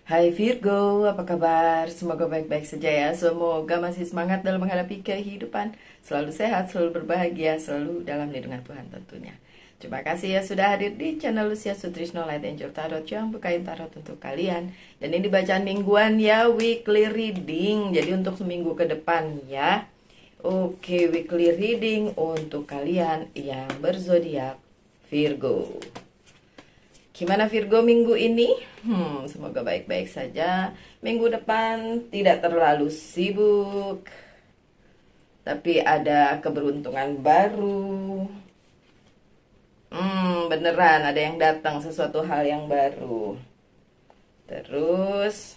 Hai Virgo, apa kabar? Semoga baik-baik saja ya. Semoga masih semangat dalam menghadapi kehidupan. Selalu sehat, selalu berbahagia, selalu dalam lindungan Tuhan tentunya. Terima kasih ya sudah hadir di channel Lucia Sutrisno Light Angel Tarot yang bukain tarot untuk kalian. Dan ini bacaan mingguan ya, weekly reading. Jadi untuk seminggu ke depan ya. Oke, weekly reading untuk kalian yang berzodiak Virgo. Gimana Virgo minggu ini? Semoga baik-baik saja. Minggu depan tidak terlalu sibuk, tapi ada keberuntungan baru. Beneran ada yang datang, sesuatu hal yang baru. Terus,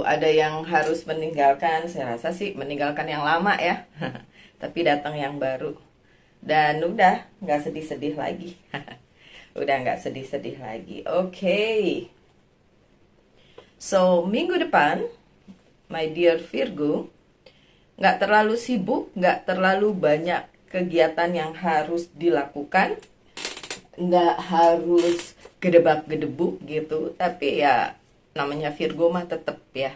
ada yang harus meninggalkan. Saya rasa sih meninggalkan yang lama ya. Tapi datang yang baru. Dan udah nggak sedih-sedih lagi. Udah nggak sedih-sedih lagi. Oke. So, minggu depan, my dear Virgo, nggak terlalu sibuk, nggak terlalu banyak kegiatan yang harus dilakukan, nggak harus gedebak-gedebuk gitu. Tapi ya, namanya Virgo mah tetap ya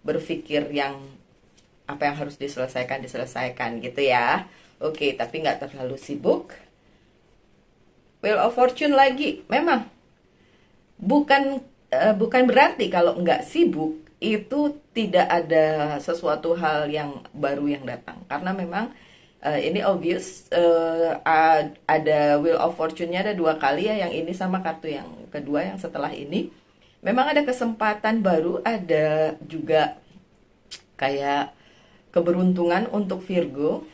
berpikir yang apa yang harus diselesaikan gitu ya. Oke, tapi nggak terlalu sibuk. Wheel of Fortune lagi, memang bukan berarti kalau nggak sibuk itu tidak ada sesuatu hal yang baru yang datang, karena memang ini obvious, ada Wheel of Fortune-nya ada 2 kali ya, yang ini sama kartu yang kedua yang setelah ini. Memang ada kesempatan baru, ada juga kayak keberuntungan untuk Virgo.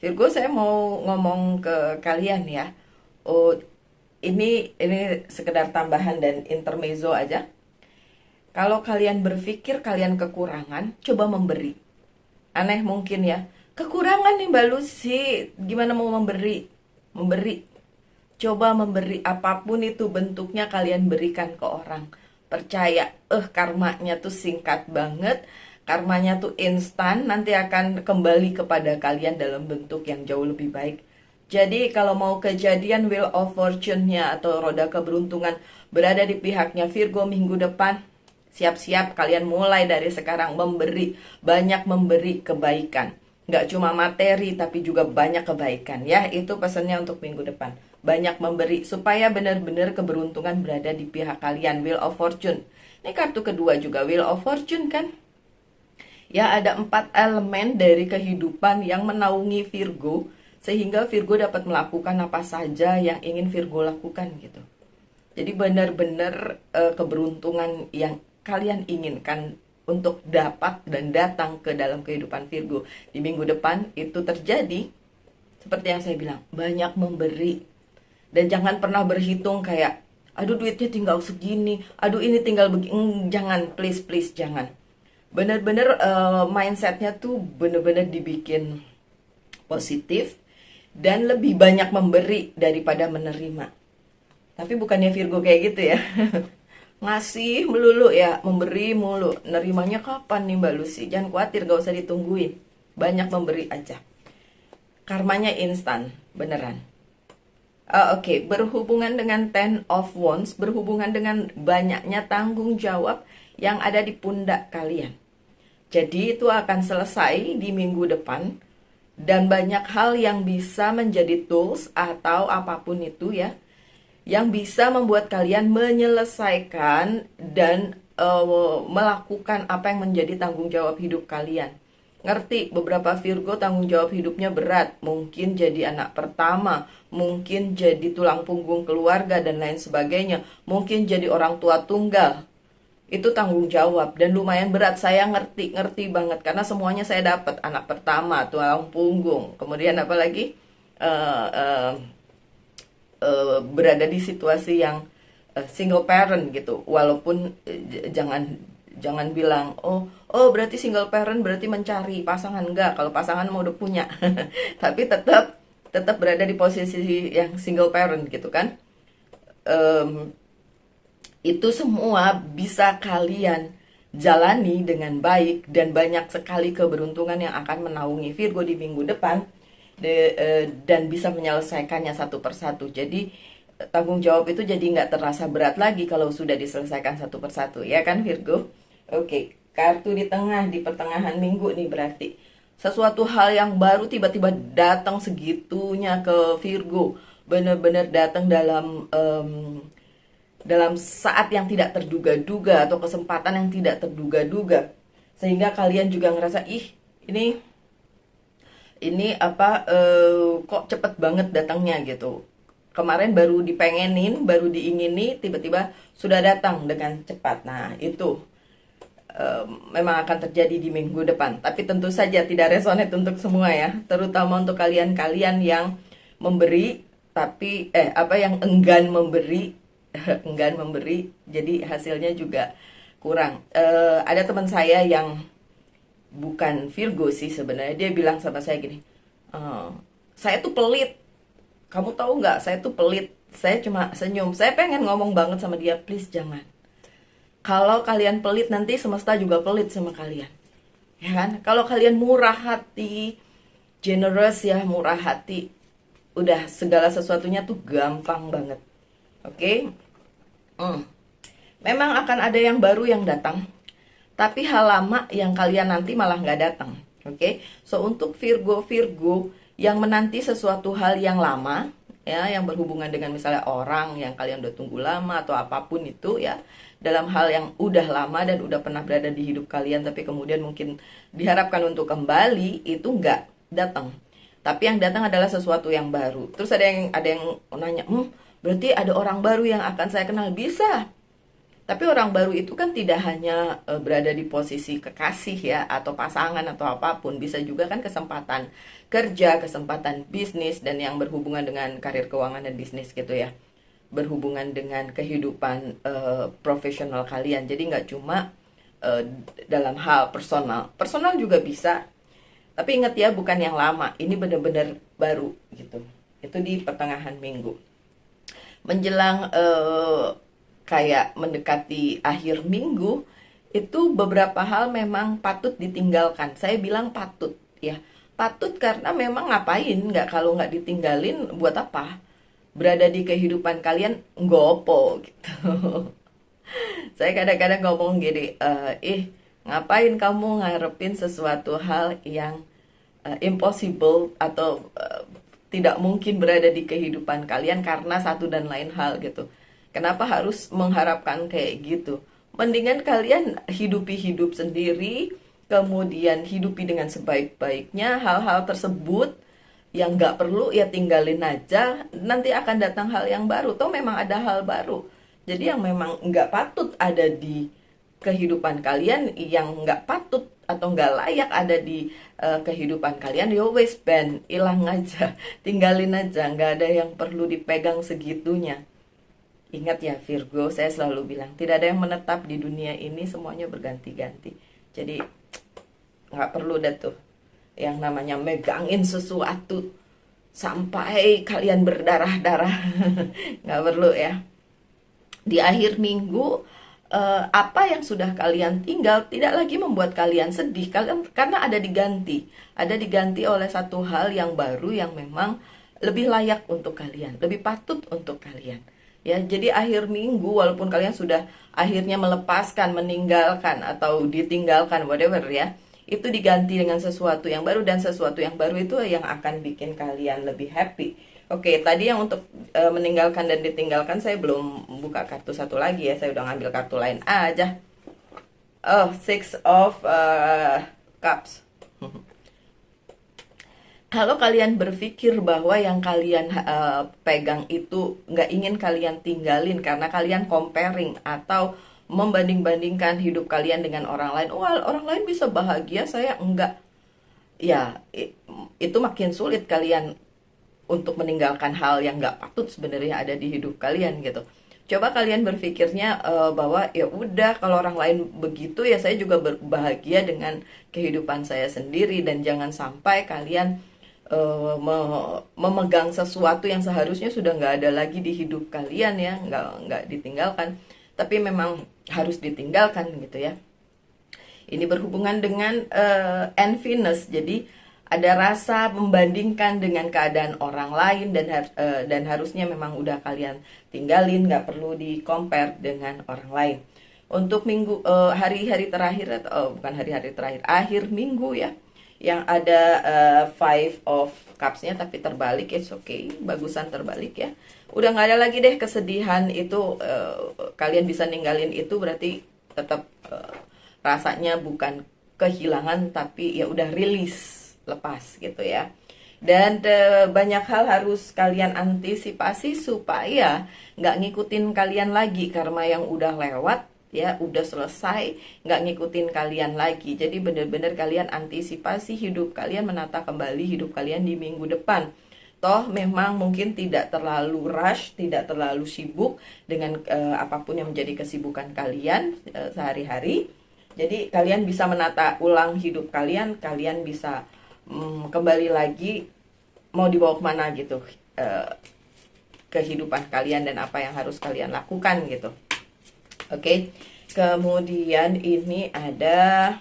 Virgo, saya mau ngomong ke kalian ya. Oh, ini sekedar tambahan dan intermezzo aja. Kalau kalian berpikir kalian kekurangan, coba memberi. Aneh mungkin ya. Kekurangan nih Mbak Lucy, gimana mau memberi? Memberi. Coba memberi apapun itu bentuknya, kalian berikan ke orang. Percaya, karmanya tuh singkat banget. Karmanya tuh instan, nanti akan kembali kepada kalian dalam bentuk yang jauh lebih baik. Jadi kalau mau kejadian Wheel of Fortune-nya atau roda keberuntungan berada di pihaknya Virgo minggu depan, siap-siap kalian mulai dari sekarang memberi, banyak memberi kebaikan. Nggak cuma materi tapi juga banyak kebaikan ya, itu pesannya untuk minggu depan. Banyak memberi supaya benar-benar keberuntungan berada di pihak kalian. Wheel of Fortune. Ini kartu kedua juga Wheel of Fortune kan? Ya, ada 4 elemen dari kehidupan yang menaungi Virgo, sehingga Virgo dapat melakukan apa saja yang ingin Virgo lakukan gitu. Jadi benar-benar keberuntungan yang kalian inginkan untuk dapat dan datang ke dalam kehidupan Virgo di minggu depan itu terjadi. Seperti yang saya bilang, banyak memberi. Dan jangan pernah berhitung kayak, aduh duitnya tinggal segini, aduh ini tinggal begini. Jangan, please jangan. Benar-benar mindsetnya tuh benar-benar dibikin positif dan lebih banyak memberi daripada menerima. Tapi bukannya Virgo kayak gitu ya. Ngasih melulu ya, memberi mulu. Nerimanya kapan nih Mbak Lucy? Jangan khawatir, gak usah ditungguin. Banyak memberi aja. Karmanya instan, beneran. Oke, berhubungan dengan Ten of Wands, berhubungan dengan banyaknya tanggung jawab yang ada di pundak kalian. Jadi itu akan selesai di minggu depan. Dan banyak hal yang bisa menjadi tools atau apapun itu ya, yang bisa membuat kalian menyelesaikan dan melakukan apa yang menjadi tanggung jawab hidup kalian. Ngerti, beberapa Virgo tanggung jawab hidupnya berat. Mungkin jadi anak pertama, mungkin jadi tulang punggung keluarga dan lain sebagainya. Mungkin jadi orang tua tunggal. Itu tanggung jawab dan lumayan berat. Saya ngerti banget karena semuanya saya dapat. Anak pertama, tulang punggung, kemudian apalagi berada di situasi yang single parent gitu. Walaupun jangan bilang berarti single parent berarti mencari pasangan. Enggak, kalau pasangan mau udah punya. Tapi tetap berada di posisi yang single parent gitu kan. Itu semua bisa kalian jalani dengan baik dan banyak sekali keberuntungan yang akan menaungi Virgo di minggu depan dan bisa menyelesaikannya satu persatu. Jadi tanggung jawab itu jadi nggak terasa berat lagi kalau sudah diselesaikan satu persatu, ya kan Virgo? Oke, kartu di tengah, di pertengahan minggu nih berarti sesuatu hal yang baru tiba-tiba datang segitunya ke Virgo, bener-bener datang dalam saat yang tidak terduga-duga atau kesempatan yang tidak terduga-duga, sehingga kalian juga ngerasa ih ini apa kok cepet banget datangnya gitu. Kemarin baru dipengenin, baru diingini, tiba-tiba sudah datang dengan cepat. Nah itu memang akan terjadi di minggu depan. Tapi tentu saja tidak resonate untuk semua ya, terutama untuk kalian-kalian yang memberi tapi apa yang enggan memberi enggan memberi, jadi hasilnya juga kurang. Ada teman saya yang bukan Virgo sih sebenarnya, dia bilang sama saya gini, saya tuh pelit, kamu tahu nggak, saya tuh pelit. Saya cuma senyum, saya pengen ngomong banget sama dia, please jangan. Kalau kalian pelit nanti semesta juga pelit sama kalian, ya kan? Kalau kalian murah hati, generous ya, murah hati, udah segala sesuatunya tuh gampang banget. Oke? Memang akan ada yang baru yang datang, tapi hal lama yang kalian nanti malah nggak datang. Oke? So untuk Virgo yang menanti sesuatu hal yang lama, ya, yang berhubungan dengan misalnya orang yang kalian udah tunggu lama atau apapun itu ya, dalam hal yang udah lama dan udah pernah berada di hidup kalian, tapi kemudian mungkin diharapkan untuk kembali, itu nggak datang. Tapi yang datang adalah sesuatu yang baru. Terus ada yang nanya, berarti ada orang baru yang akan saya kenal. Bisa. Tapi orang baru itu kan tidak hanya berada di posisi kekasih ya, atau pasangan atau apapun. Bisa juga kan kesempatan kerja, kesempatan bisnis, dan yang berhubungan dengan karir keuangan dan bisnis gitu ya. Berhubungan dengan kehidupan profesional kalian. Jadi nggak cuma dalam hal personal. Personal juga bisa. Tapi ingat ya, bukan yang lama. Ini benar-benar baru gitu. Itu di pertengahan minggu. Menjelang kayak mendekati akhir minggu, itu beberapa hal memang patut ditinggalkan. Saya bilang patut ya. Patut karena memang ngapain nggak, kalau nggak ditinggalin buat apa? Berada di kehidupan kalian ngopo gitu. Saya kadang-kadang ngomong gini, ngapain kamu ngarepin sesuatu hal yang impossible atau tidak mungkin berada di kehidupan kalian karena satu dan lain hal gitu. Kenapa harus mengharapkan kayak gitu? Mendingan kalian hidupi hidup sendiri, kemudian hidupi dengan sebaik-baiknya. Hal-hal tersebut yang nggak perlu ya tinggalin aja. Nanti akan datang hal yang baru. Toh memang ada hal baru. Jadi yang memang nggak patut ada di kehidupan kalian, yang nggak patut atau nggak layak ada di kehidupan kalian, ya wes ban, hilang aja, tinggalin aja, nggak ada yang perlu dipegang segitunya. Ingat ya Virgo, saya selalu bilang tidak ada yang menetap di dunia ini, semuanya berganti-ganti. Jadi nggak perlu dah tuh yang namanya megangin sesuatu sampai kalian berdarah-darah. Nggak perlu ya. Di akhir minggu, apa yang sudah kalian tinggal tidak lagi membuat kalian sedih, karena ada diganti oleh satu hal yang baru yang memang lebih layak untuk kalian, lebih patut untuk kalian. Ya, jadi akhir minggu walaupun kalian sudah akhirnya melepaskan, meninggalkan atau ditinggalkan whatever ya, itu diganti dengan sesuatu yang baru, dan sesuatu yang baru itu yang akan bikin kalian lebih happy. Oke, tadi yang untuk meninggalkan dan ditinggalkan saya belum buka kartu satu lagi ya, saya udah ngambil kartu lain aja. Oh, Six of Cups. Kalau kalian berpikir bahwa yang kalian pegang itu nggak ingin kalian tinggalin karena kalian comparing atau membanding-bandingkan hidup kalian dengan orang lain, wah orang lain bisa bahagia, saya enggak. Ya, itu makin sulit kalian untuk meninggalkan hal yang nggak patut sebenarnya ada di hidup kalian gitu. Coba kalian berpikirnya bahwa ya udah, kalau orang lain begitu ya saya juga bahagia dengan kehidupan saya sendiri, dan jangan sampai kalian memegang sesuatu yang seharusnya sudah nggak ada lagi di hidup kalian ya, nggak ditinggalkan, tapi memang harus ditinggalkan gitu ya. Ini berhubungan dengan enviness, jadi ada rasa membandingkan dengan keadaan orang lain, dan harusnya memang udah kalian tinggalin, nggak perlu di compare dengan orang lain. Untuk hari-hari terakhir, atau bukan hari-hari terakhir, akhir minggu ya, yang ada Five of Cups-nya tapi terbalik, it's okay, bagusan terbalik ya. Udah nggak ada lagi deh kesedihan itu, kalian bisa ninggalin itu, berarti tetap rasanya bukan kehilangan tapi ya udah rilis, lepas gitu ya. Dan banyak hal harus kalian antisipasi supaya nggak ngikutin kalian lagi, karma yang udah lewat ya, udah selesai, nggak ngikutin kalian lagi. Jadi benar-benar kalian antisipasi hidup kalian, menata kembali hidup kalian di minggu depan. Toh memang mungkin tidak terlalu rush, tidak terlalu sibuk dengan apapun yang menjadi kesibukan kalian sehari-hari. Jadi kalian bisa menata ulang hidup kalian, kalian bisa kembali lagi mau dibawa kemana gitu, kehidupan kalian dan apa yang harus kalian lakukan gitu. Oke, kemudian ini ada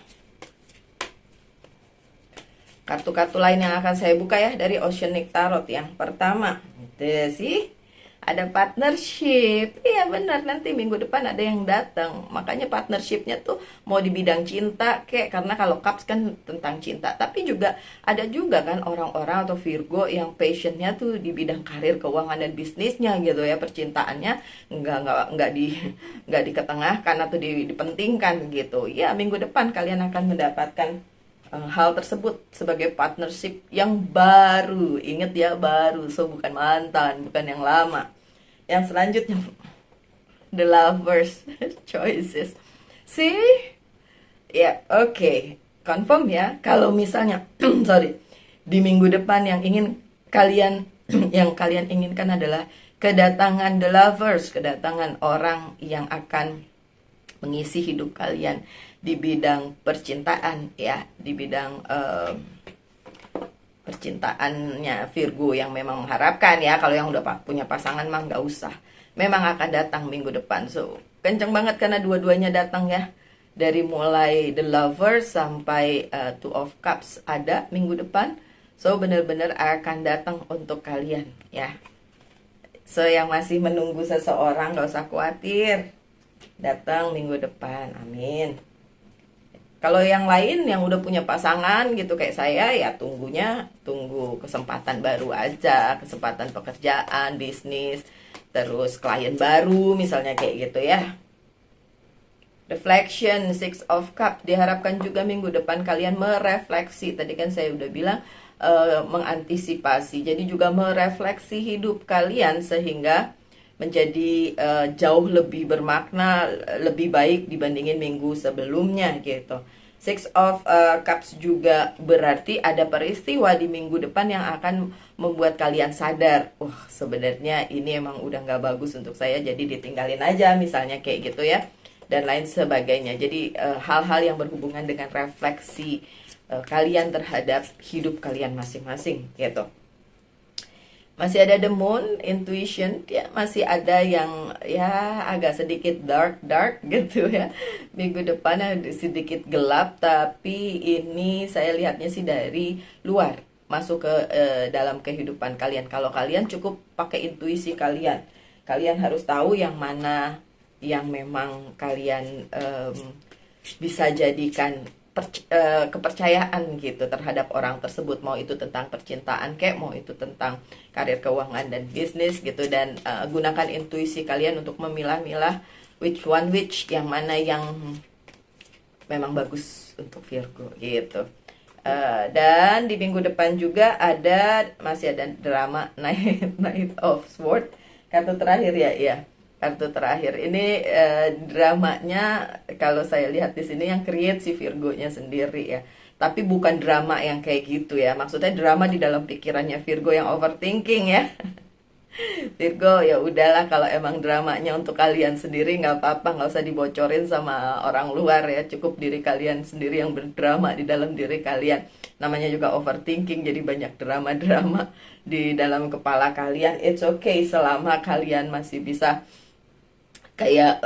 kartu-kartu lain yang akan saya buka ya dari Oceanic Tarot. Yang pertama, itu sih ada partnership. Iya benar, nanti minggu depan ada yang datang. Makanya partnershipnya tuh mau di bidang cinta kek, karena kalau Cups kan tentang cinta. Tapi juga ada juga kan orang-orang atau Virgo yang passionnya tuh di bidang karir, keuangan dan bisnisnya gitu ya. Percintaannya nggak diketengahkan atau dipentingkan gitu. Ya minggu depan kalian akan mendapatkan hal tersebut sebagai partnership yang baru. Ingat ya, baru, so bukan mantan, bukan yang lama. Yang selanjutnya, the lovers choices. See? Ya, oke. Confirm ya, kalau misalnya sorry, di minggu depan yang ingin kalian yang kalian inginkan adalah kedatangan the lovers, kedatangan orang yang akan mengisi hidup kalian di bidang percintaan ya, di bidang percintaannya Virgo yang memang mengharapkan ya. Kalau yang udah punya pasangan mah nggak usah, memang akan datang minggu depan. So kenceng banget karena dua-duanya datang ya, dari mulai the lovers sampai two of cups ada minggu depan. So benar-benar akan datang untuk kalian ya. So yang masih menunggu seseorang gak usah khawatir, datang minggu depan, amin. Kalau yang lain yang udah punya pasangan gitu kayak saya ya, tunggu kesempatan baru aja, kesempatan pekerjaan, bisnis, terus klien baru misalnya kayak gitu ya. Reflection, Six of Cups, diharapkan juga minggu depan kalian merefleksi. Tadi kan saya udah bilang mengantisipasi, jadi juga merefleksi hidup kalian sehingga menjadi jauh lebih bermakna, lebih baik dibandingin minggu sebelumnya gitu. Six of Cups juga berarti ada peristiwa di minggu depan yang akan membuat kalian sadar, wah sebenarnya ini emang udah nggak bagus untuk saya, jadi ditinggalin aja misalnya kayak gitu ya, dan lain sebagainya. Jadi hal-hal yang berhubungan dengan refleksi kalian terhadap hidup kalian masing-masing gitu. Masih ada the moon, intuition ya, masih ada yang ya agak sedikit dark gitu ya. Minggu depan ada sedikit gelap, tapi ini saya lihatnya sih dari luar masuk ke dalam kehidupan kalian. Kalau kalian cukup pakai intuisi kalian, kalian harus tahu yang mana yang memang kalian bisa jadikan kepercayaan gitu terhadap orang tersebut, mau itu tentang percintaan kayak mau itu tentang karir, keuangan dan bisnis gitu. Dan gunakan intuisi kalian untuk memilah-milah which yang mana yang memang bagus untuk Virgo gitu. Dan di minggu depan juga masih ada drama Knight of Swords, kartu terakhir ya. Kartu terakhir ini dramanya kalau saya lihat di sini yang create si Virgo-nya sendiri ya. Tapi bukan drama yang kayak gitu ya. Maksudnya drama di dalam pikirannya Virgo yang overthinking ya. Virgo ya udahlah, kalau emang dramanya untuk kalian sendiri nggak apa-apa, nggak usah dibocorin sama orang luar ya. Cukup diri kalian sendiri yang berdrama di dalam diri kalian. Namanya juga overthinking, jadi banyak drama-drama di dalam kepala kalian. It's okay selama kalian masih bisa kayak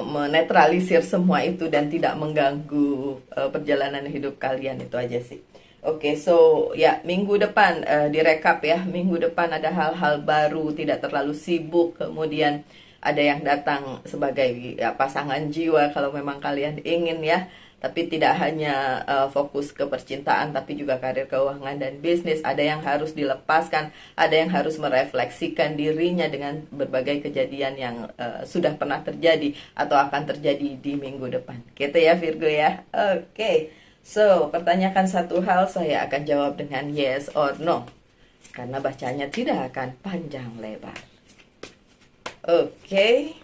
menetralisir semua itu dan tidak mengganggu perjalanan hidup kalian, itu aja sih. Oke, so ya minggu depan direkap ya. Minggu depan ada hal-hal baru, tidak terlalu sibuk. Kemudian ada yang datang sebagai ya, pasangan jiwa kalau memang kalian ingin ya. Tapi tidak hanya fokus ke percintaan, tapi juga karir, keuangan, dan bisnis. Ada yang harus dilepaskan, ada yang harus merefleksikan dirinya dengan berbagai kejadian yang sudah pernah terjadi atau akan terjadi di minggu depan. Gitu ya Virgo ya. Oke. So, pertanyakan satu hal, saya akan jawab dengan yes or no. Karena bacanya tidak akan panjang lebar. Oke.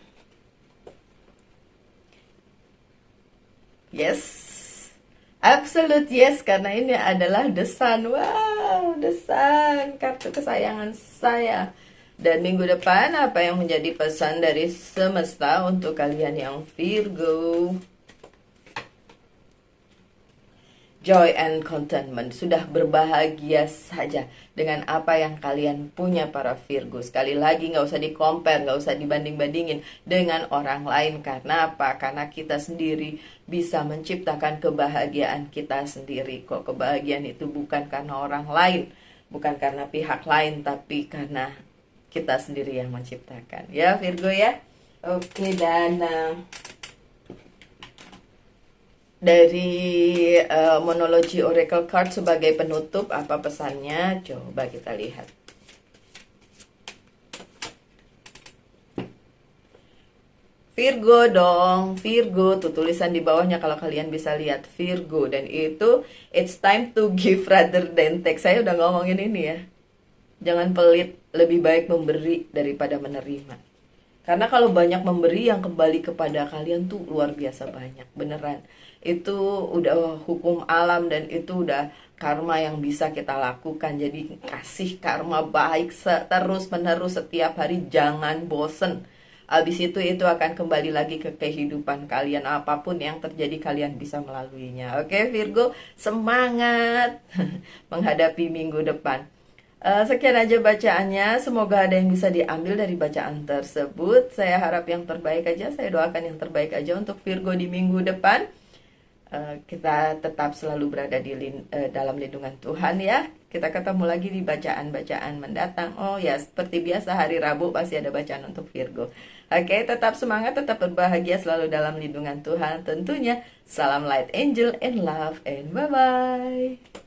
Yes. Absolute yes, karena ini adalah The Sun. Wow, The Sun, kartu kesayangan saya. Dan minggu depan, apa yang menjadi pesan dari semesta untuk kalian yang Virgo? Joy and contentment, sudah berbahagia saja dengan apa yang kalian punya para Virgo. Sekali lagi nggak usah di-compare, nggak usah dibanding-bandingin dengan orang lain. Karena apa? Karena kita sendiri bisa menciptakan kebahagiaan kita sendiri kok. Kebahagiaan itu bukan karena orang lain, bukan karena pihak lain, tapi karena kita sendiri yang menciptakan. Ya Virgo ya. Oke, dan dari monologi Oracle Card sebagai penutup, apa pesannya? Coba kita lihat. Virgo dong, Virgo, tuh tulisan di bawahnya kalau kalian bisa lihat, Virgo. Dan itu, it's time to give rather than take. Saya udah ngomongin ini ya. Jangan pelit, lebih baik memberi daripada menerima. Karena kalau banyak memberi, yang kembali kepada kalian tuh luar biasa banyak, beneran. Itu udah hukum alam dan itu udah karma yang bisa kita lakukan. Jadi kasih karma baik terus menerus setiap hari, jangan bosen. Habis itu akan kembali lagi ke kehidupan kalian. Apapun yang terjadi kalian bisa melaluinya. Oke Virgo, semangat menghadapi minggu depan. Sekian aja bacaannya. Semoga ada yang bisa diambil dari bacaan tersebut. Saya harap yang terbaik aja. Saya doakan yang terbaik aja untuk Virgo di minggu depan. Kita tetap selalu berada di dalam lindungan Tuhan ya. Kita ketemu lagi di bacaan-bacaan mendatang. Oh ya, seperti biasa hari Rabu pasti ada bacaan untuk Virgo. Oke, tetap semangat, tetap berbahagia selalu dalam lindungan Tuhan tentunya. Salam light angel and love and bye-bye.